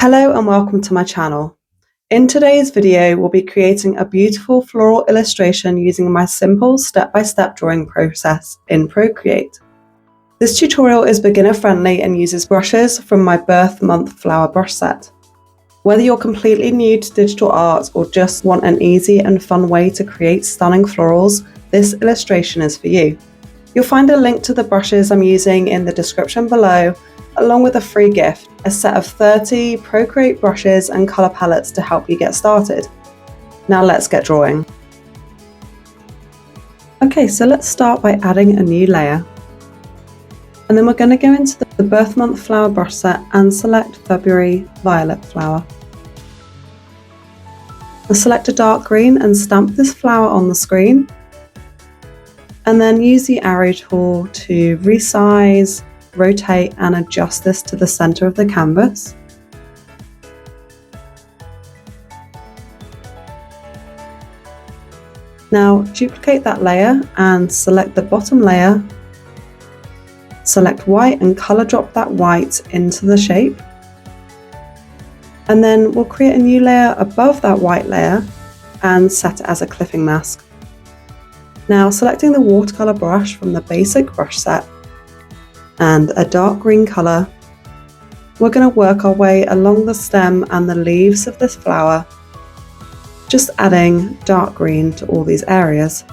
Hello and welcome to my channel. In today's video, we'll be creating a beautiful floral illustration using my simple step-by-step drawing process in Procreate. This tutorial is beginner friendly and uses brushes from my birth month flower brush set. Whether you're completely new to digital art or just want an easy and fun way to create stunning florals, this illustration is for you. You'll find a link to the brushes I'm using in the description below, along with a free gift, a set of 30 Procreate brushes and colour palettes to help you get started. Now let's get drawing. Okay, so let's start by adding a new layer. And then we're going to go into the birth month flower brush set and select February Violet flower. I'll select a dark green and stamp this flower on the screen. And then use the arrow tool to resize, rotate and adjust this to the center of the canvas. Now duplicate that layer and select the bottom layer. Select white and color drop that white into the shape. And then we'll create a new layer above that white layer and set it as a clipping mask. Now selecting the watercolor brush from the basic brush set and a dark green colour, we're going to work our way along the stem and the leaves of this flower, just adding dark green to all these areas.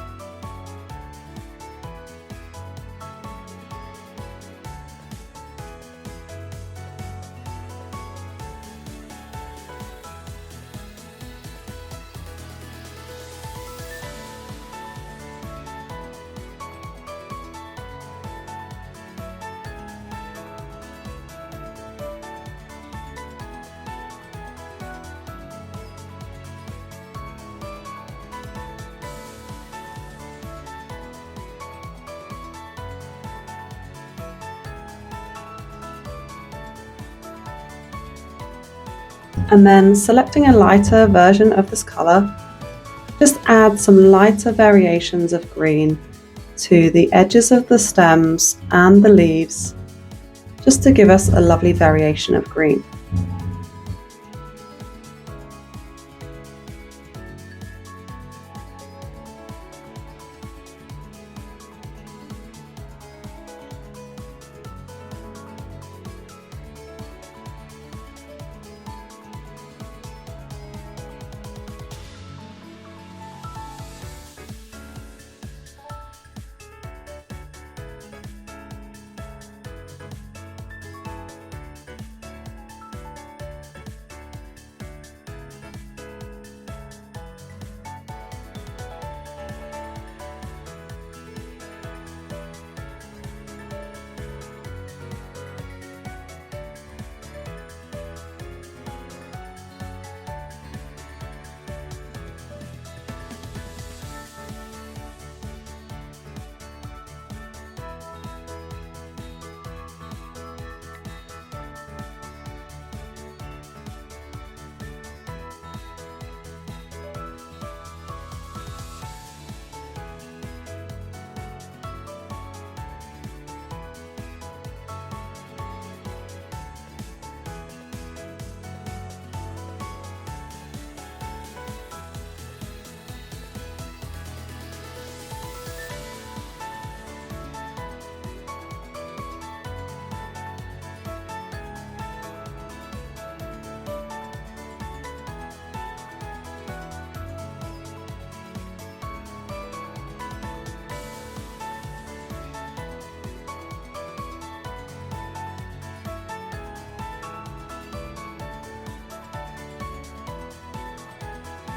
And then selecting a lighter version of this colour, just add some lighter variations of green to the edges of the stems and the leaves, just to give us a lovely variation of green.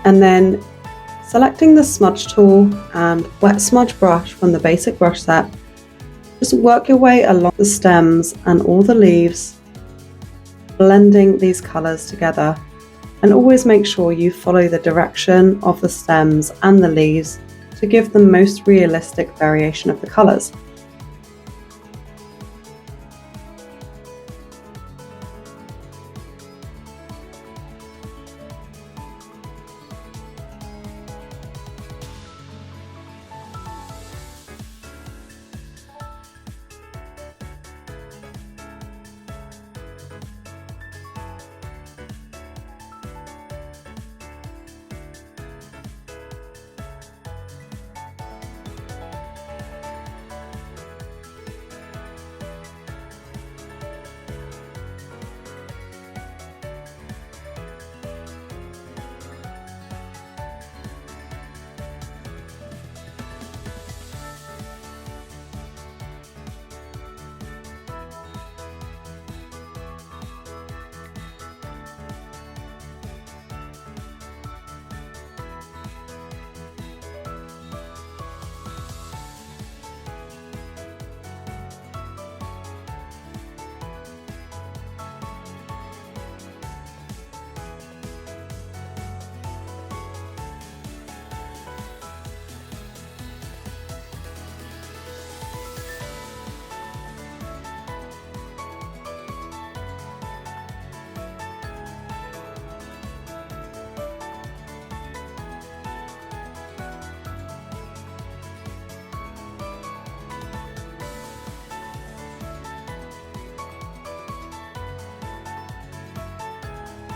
And then selecting the smudge tool and wet smudge brush from the basic brush set, just work your way along the stems and all the leaves, blending these colours together, and always make sure you follow the direction of the stems and the leaves to give the most realistic variation of the colours.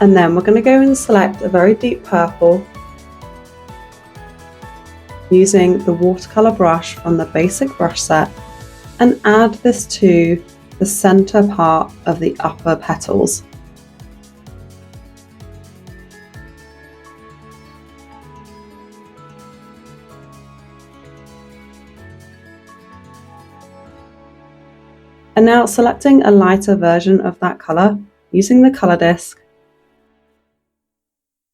And then we're going to go and select a very deep purple using the watercolour brush from the basic brush set, and add this to the centre part of the upper petals. And now selecting a lighter version of that colour, using the colour disc,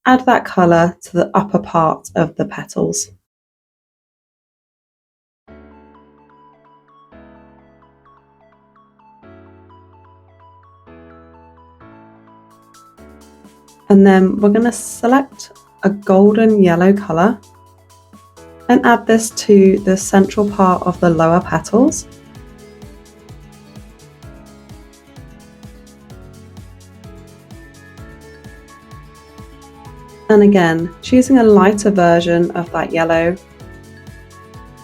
add that colour to the upper part of the petals. And then we're going to select a golden yellow colour and add this to the central part of the lower petals. And again, choosing a lighter version of that yellow,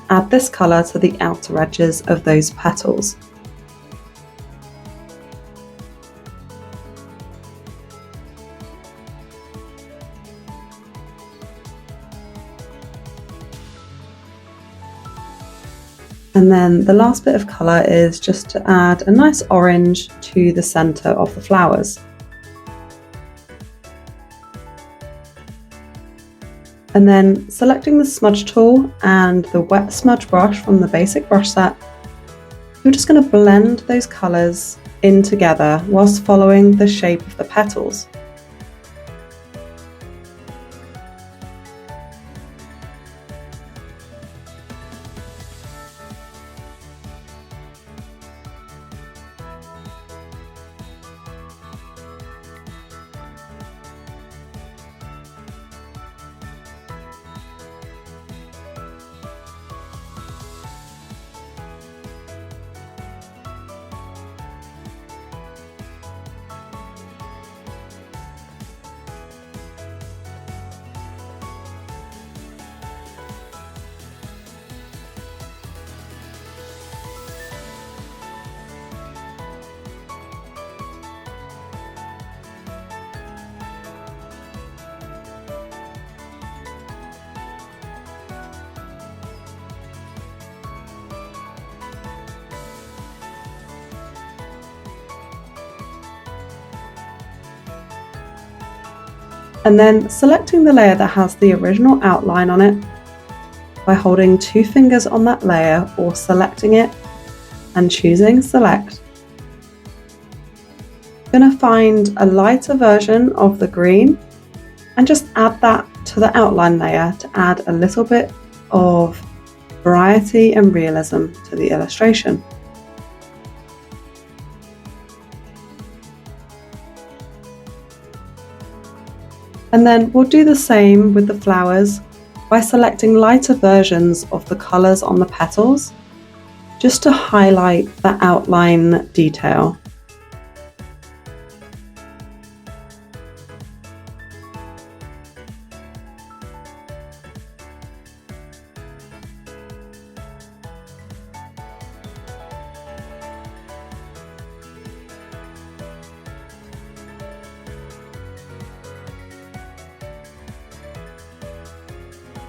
add this colour to the outer edges of those petals. And then the last bit of colour is just to add a nice orange to the centre of the flowers. And then selecting the smudge tool and the wet smudge brush from the basic brush set, you're just going to blend those colours in together whilst following the shape of the petals. And then selecting the layer that has the original outline on it by holding 2 fingers on that layer or selecting it and choosing select. I'm going to find a lighter version of the green and just add that to the outline layer to add a little bit of variety and realism to the illustration. And then we'll do the same with the flowers by selecting lighter versions of the colours on the petals, just to highlight that outline detail.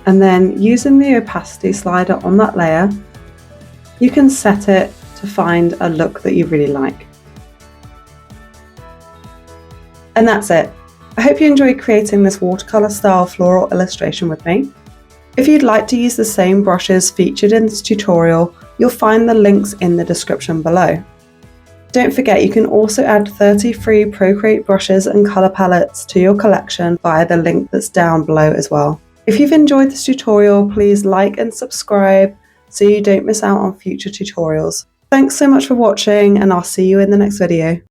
And then using the opacity slider on that layer, you can set it to find a look that you really like. And that's it. I hope you enjoyed creating this watercolour style floral illustration with me. If you'd like to use the same brushes featured in this tutorial, you'll find the links in the description below. Don't forget, you can also add 30 free Procreate brushes and colour palettes to your collection via the link that's down below as well. If you've enjoyed this tutorial, please like and subscribe so you don't miss out on future tutorials. Thanks so much for watching, and I'll see you in the next video.